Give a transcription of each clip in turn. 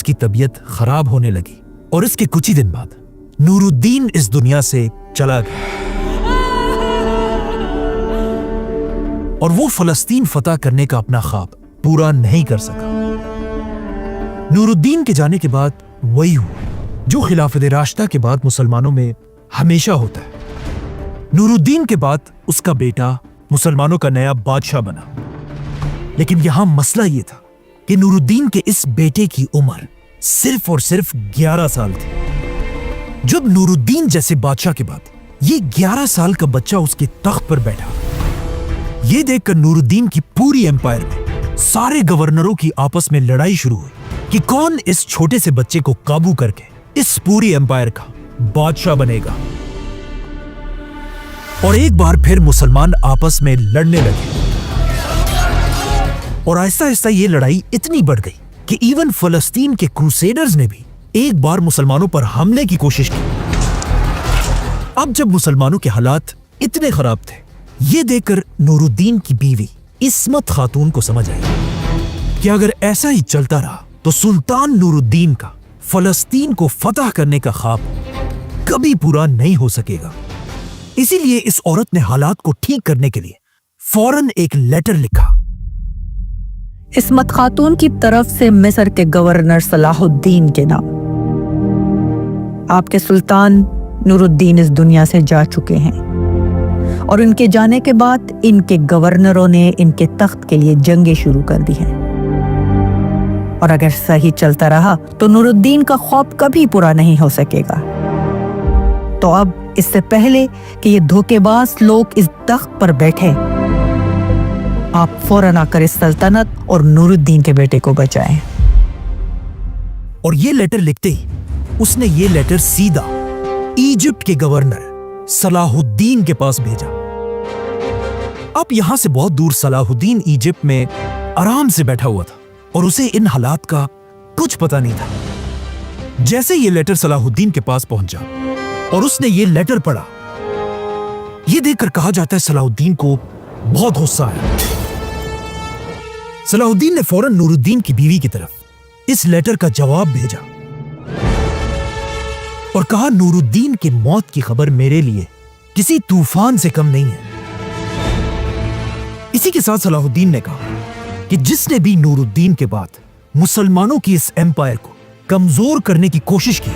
उसकी तबीयत खराब होने लगी और इसके कुछ ही दिन बाद नूरुद्दीन इस दुनिया से चला गया और वो फलस्तीन फतह करने का अपना ख्वाब पूरा नहीं कर सका। नूरुद्दीन के जाने के बाद वही हुआ जो खिलाफत राशिदा के बाद मुसलमानों में हमेशा होता है। नूरुद्दीन के बाद उसका बेटा मुसलमानों का नया बादशाह बना, लेकिन यहां मसला यह था कि नूरुद्दीन के इस बेटे की उम्र सिर्फ और सिर्फ 11 साल थी। जब नूरुद्दीन जैसे बादशाह के बाद ये 11 साल का बच्चा उसके तख्त पर बैठा, ये देखकर नूरुद्दीन की पूरी एम्पायर में सारे गवर्नरों की आपस में लड़ाई शुरू हुई कि कौन इस छोटे से बच्चे को काबू करके इस पूरी एम्पायर का बादशाह बनेगा। और एक बार फिर मुसलमान आपस में लड़ने लगे और आहिस्ता आहिस्ता ये लड़ाई इतनी बढ़ गई कि इवन फलस्तीन के क्रूसेडर्स ने भी एक बार मुसलमानों पर हमले की कोशिश की। अब जब मुसलमानों के हालात इतने खराब थे, ये देखकर नूरुद्दीन की बीवी इस्मत खातून को समझ आई कि अगर ऐसा ही चलता रहा तो सुल्तान नूरुद्दीन का फलस्तीन को फतह करने का ख्वाब कभी पूरा नहीं हो सकेगा। इसीलिए इस औरत ने हालात को ठीक करने के लिए फौरन एक लेटर लिखा। इस्मत खातून की तरफ से मिस्र के गवर्नर सलाहुद्दीन के नाम। आपके सुल्तान नूरुद्दीन इस दुनिया से जा चुके हैं और इनके जाने के बाद इनके गवर्नरों ने इनके तख्त के लिए जंगें शुरू कर दी हैं और अगर सही चलता रहा तो नूरुद्दीन का ख्वाब कभी पूरा नहीं हो सकेगा। तो अब इससे पहले कि ये धोखेबाज लोग इस तख्त पर बैठे, आप फौरन आकर इस सल्तनत और नूरुद्दीन के बेटे को बचाएं। और ये लेटर लिखते ही उसने ये लेटर सीधा इजिप्ट के गवर्नर सलाहुद्दीन के पास भेजा। अब यहां से बहुत दूर सलाहुद्दीन इजिप्ट में आराम से बैठा हुआ था और उसे इन हालात का कुछ पता नहीं था। जैसे ये लेटर सलाहुद्दीन के पास पहुंचा और उसने ये लेटर पढ़ा, ये देखकर कहा जाता है सलाहुद्दीन को बहुत गुस्सा आया। सलाहुद्दीन ने फौरन नूरुद्दीन की बीवी की तरफ इस लेटर का जवाब भेजा और कहा, नूरुद्दीन की मौत की खबर मेरे लिए किसी तूफान से कम नहीं है। इसी के साथ सलाहुद्दीन ने कहा कि जिसने भी नूरुद्दीन के बाद मुसलमानों की इस एम्पायर को कमजोर करने की कोशिश की,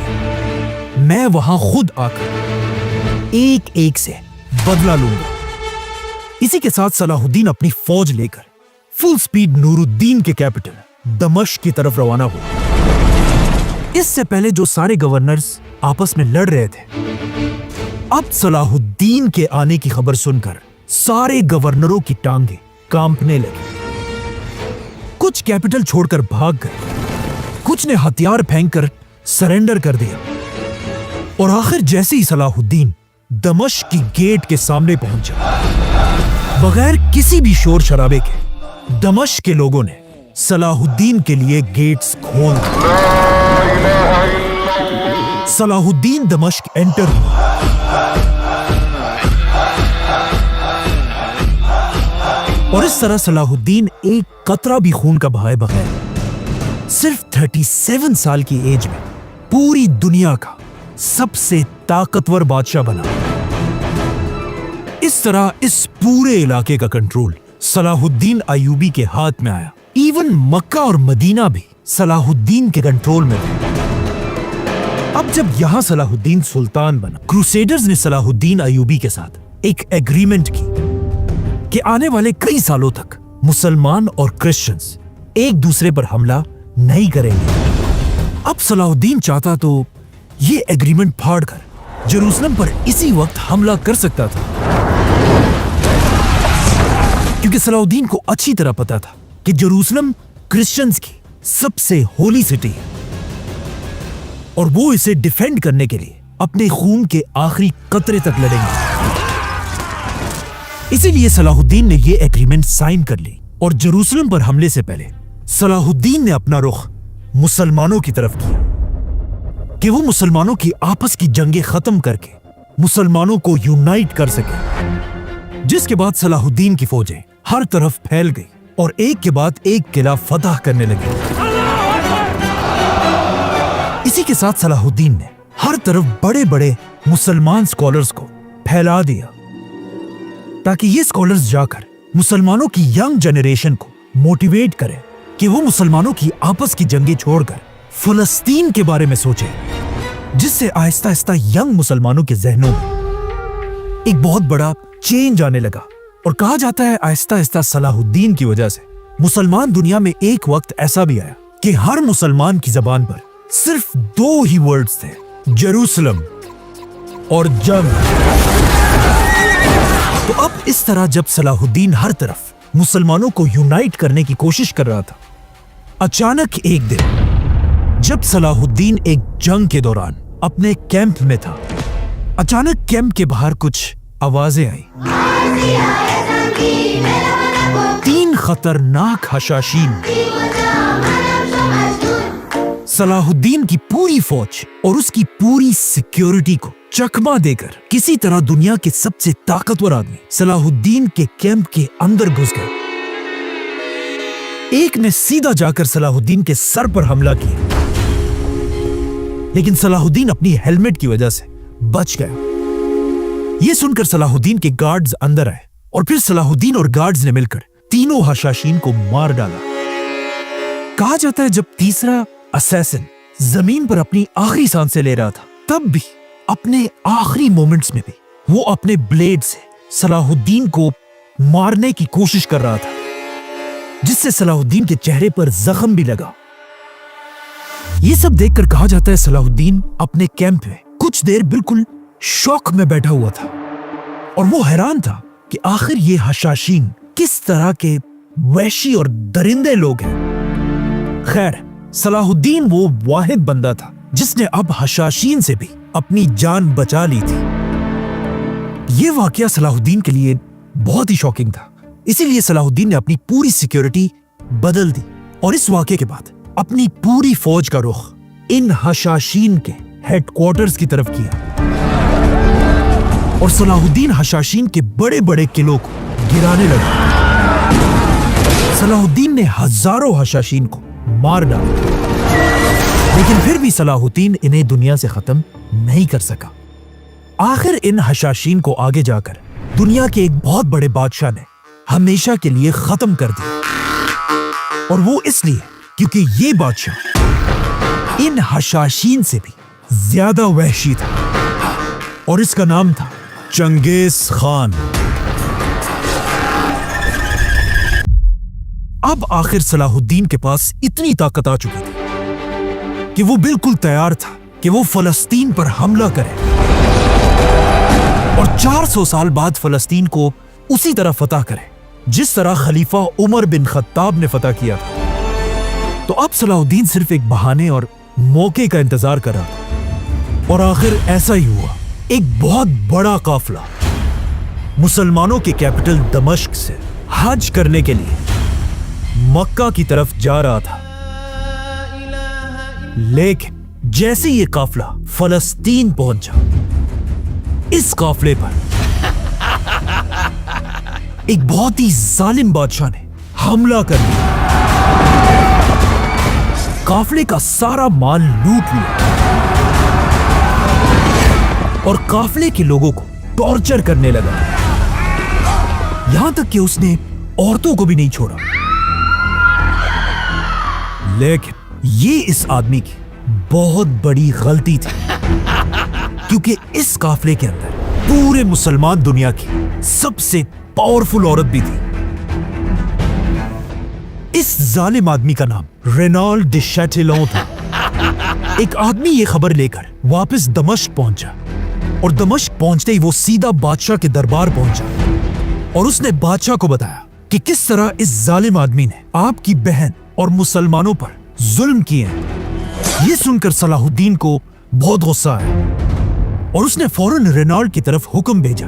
मैं वहां खुद आकर एक एक से बदला लूंगा। इसी के साथ सलाहुद्दीन अपनी फौज लेकर फुल स्पीड नूरुद्दीन के कैपिटल दमश्क की तरफ रवाना हुआ। इससे पहले जो सारे गवर्नर्स आपस में लड़ रहे थे, अब सलाहुद्दीन के आने की खबर सुनकर सारे गवर्नरों की टांगें कांपने लगी। कुछ कैपिटल छोड़कर भाग गए, कुछ ने हथियार फेंककर सरेंडर कर दिया और आखिर जैसे ही सलाहुद्दीन दमश्क की गेट के सामने पहुंचा, बगैर किसी भी शोर शराबे के दमश्क के लोगों ने सलाहुद्दीन के लिए गेट्स खोल दिए। सलाहुद्दीन दमश्क एंटर हुआ और इस तरह सलाहुद्दीन एक कतरा भी खून का बहाए बगैर सिर्फ 37 साल की एज में पूरी दुनिया का सबसे ताकतवर बादशाह बना। इस तरह इस पूरे इलाके का कंट्रोल सलाहुद्दीन अय्यूबी के हाथ में आया। इवन मक्का और मदीना भी सलाहुद्दीन के कंट्रोल में थे। अब जब यहां सलाहुद्दीन सुल्तान बना, क्रूसेडर्स ने सलाहुद्दीन अय्यूबी के साथ एक एग्रीमेंट की कि आने वाले कई सालों तक मुसलमान और क्रिश्चियंस एक दूसरे पर हमला नहीं करेंगे। अब सलाहुद्दीन चाहता तो ये एग्रीमेंट फाड़कर जेरूसलम पर इसी वक्त हमला कर सकता था, क्योंकि सलाहुद्दीन को अच्छी तरह पता था कि जेरूसलम क्रिश्चियंस की सबसे होली सिटी है और वो इसे डिफेंड करने के लिए अपने खून के आखिरी कतरे तक लड़ेंगे। इसीलिए सलाहुद्दीन ने ये एग्रीमेंट साइन कर ली और जेरूसलम पर हमले से पहले सलाहुद्दीन ने अपना रुख मुसलमानों की तरफ किया कि वो मुसलमानों की आपस की जंगें खत्म करके मुसलमानों को यूनाइट कर सके। जिसके बाद सलाहुद्दीन की फौजें हर तरफ फैल गई और एक के बाद एक किला फतह करने लगी। इसी के साथ सलाहुद्दीन ने हर तरफ बड़े बड़े मुसलमान स्कॉलर्स को फैला दिया ताकि ये स्कॉलर्स जाकर मुसलमानों की यंग जनरेशन को मोटिवेट करें कि वो मुसलमानों की आपस की जंगें छोड़कर फलस्तीन के बारे में सोचें, जिससे आहिस्ता आहिस्ता यंग मुसलमानों के जहनों में एक बहुत बड़ा चेंज आने लगा। और कहा जाता है आहिस्ता आहिस्ता सलाहुद्दीन की वजह से मुसलमान दुनिया में एक वक्त ऐसा भी आया कि हर मुसलमान की जबान पर सिर्फ 2 ही वर्ड्स थे, जेरूसलम और जंग। तो अब इस तरह जब सलाहुद्दीन हर तरफ मुसलमानों को यूनाइट करने की कोशिश कर रहा था, अचानक एक दिन जब सलाहुद्दीन एक जंग के दौरान अपने कैंप में था, अचानक कैंप के बाहर कुछ आवाजें आई। 3 खतरनाक हशाशीन सलाहुद्दीन की पूरी फौज और उसकी पूरी सिक्योरिटी को चकमा देकर किसी तरह दुनिया के सबसे ताकतवर आदमी सलाहुद्दीन के कैंप के अंदर घुस गए। एक ने सीधा जाकर सलाहुद्दीन के सर पर हमला किया, लेकिन सलाहुद्दीन अपनी हेलमेट की वजह से बच गया। यह सुनकर सलाहुद्दीन के गार्ड्स अंदर आए और फिर सलाहुद्दीन और गार्ड्स ने मिलकर तीनों हशाशीन को मार डाला। कहा जाता है जब तीसरा असैसिन जमीन पर अपनी आखिरी सांसें ले रहा था, तब भी अपने आखिरी मोमेंट्स में भी वो अपने ब्लेड से सलाहुद्दीन को मारने की कोशिश कर रहा था, जिससे सलाहुद्दीन के चेहरे पर जख्म भी लगा। ये सब देखकर कहा जाता है सलाहुद्दीन अपने कैंप में कुछ देर बिल्कुल शौक में बैठा हुआ था और वो हैरान था कि आखिर ये हशाशीन किस तरह के वहशी और दरिंदे लोग हैं। खैर, सलाहुद्दीन वो वाहिद बंदा था जिसने अब हशाशीन से भी अपनी जान बचा ली थी। ये वाकया सलाहुद्दीन के लिए बहुत ही शॉकिंग था, इसीलिए सलाहुद्दीन ने अपनी पूरी सिक्योरिटी बदल दी और इस वाकये के बाद अपनी पूरी फौज का रुख इन हशाशीन के हेडक्वार्टर्स की तरफ किया और सलाहुद्दीन हशाशीन के बड़े बड़े किलों को गिराने लगा। सलाहुद्दीन ने हजारों हशाशीन को मार डाला, लेकिन फिर भी सलाहुद्दीन इन्हें दुनिया से खत्म नहीं कर सका। आखिर इन हशाशीन को आगे जाकर दुनिया के एक बहुत बड़े बादशाह ने हमेशा के लिए खत्म कर दिया, और वो इसलिए क्योंकि ये बादशाह इन हशाशीन से भी ज्यादा वहशी था और इसका नाम था चंगेज खान। अब आखिर सलाहुद्दीन के पास इतनी ताकत आ चुकी थी कि वो बिल्कुल तैयार था कि वो फलस्तीन पर हमला करे और 400 साल बाद फलस्तीन को उसी तरह फतह करे जिस तरह खलीफा उमर बिन खत्ताब ने फतह किया था। तो अब सलाहुद्दीन सिर्फ एक बहाने और मौके का इंतजार कर रहा था और आखिर ऐसा ही हुआ। एक बहुत बड़ा काफिला मुसलमानों के कैपिटल दमिश्क से हज करने के लिए मक्का की तरफ जा रहा था, लेकिन जैसे ये काफिला फलस्तीन पहुंचा, इस काफिले पर एक बहुत ही जालिम बादशाह ने हमला कर दिया, काफिले का सारा माल लूट लिया और काफिले के लोगों को टॉर्चर करने लगा, यहां तक कि उसने औरतों को भी नहीं छोड़ा। लेकिन ये इस आदमी की बहुत बड़ी गलती थी, क्योंकि इस काफिले के अंदर पूरे मुसलमान दुनिया की सबसे पावरफुल औरत भी थी। इस जालिम आदमी का नाम रेनॉल्ड de Chatillon था। एक आदमी ये खबर लेकर वापस दमिश्क पहुंचा और दमिश्क पहुंचते ही वो सीधा बादशाह के दरबार पहुंचा और उसने बादशाह को बताया कि किस तरह इस जालिम आदमी ने आपकी बहन और मुसलमानों पर जुल्म किए हैं। ये सुनकर सलाहुद्दीन को बहुत गुस्सा आया और उसने फौरन रेनॉल्ड की तरफ हुक्म भेजा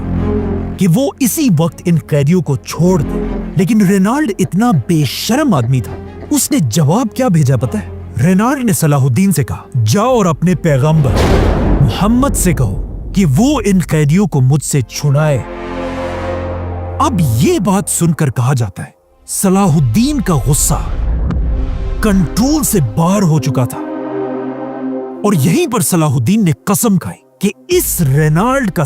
कि वो इसी वक्त इन कैदियों को छोड़ दे। लेकिन रेनॉल्ड इतना बेशर्म आदमी था, उसने जवाब क्या भेजा पता है? रेनॉल्ड ने सलाहुद्दीन से कहा, जाओ और अपने पैगंबर मोहम्मद से कहो कि वो इन कैदियों को मुझसे छुड़ाए। अब ये बात सुनकर कहा जाता है सलाहुद्दीन का गुस्सा कंट्रोल से बाहर हो चुका था और यहीं पर सलाहुद्दीन ने कसम खाई कि इस रेनाल्ड का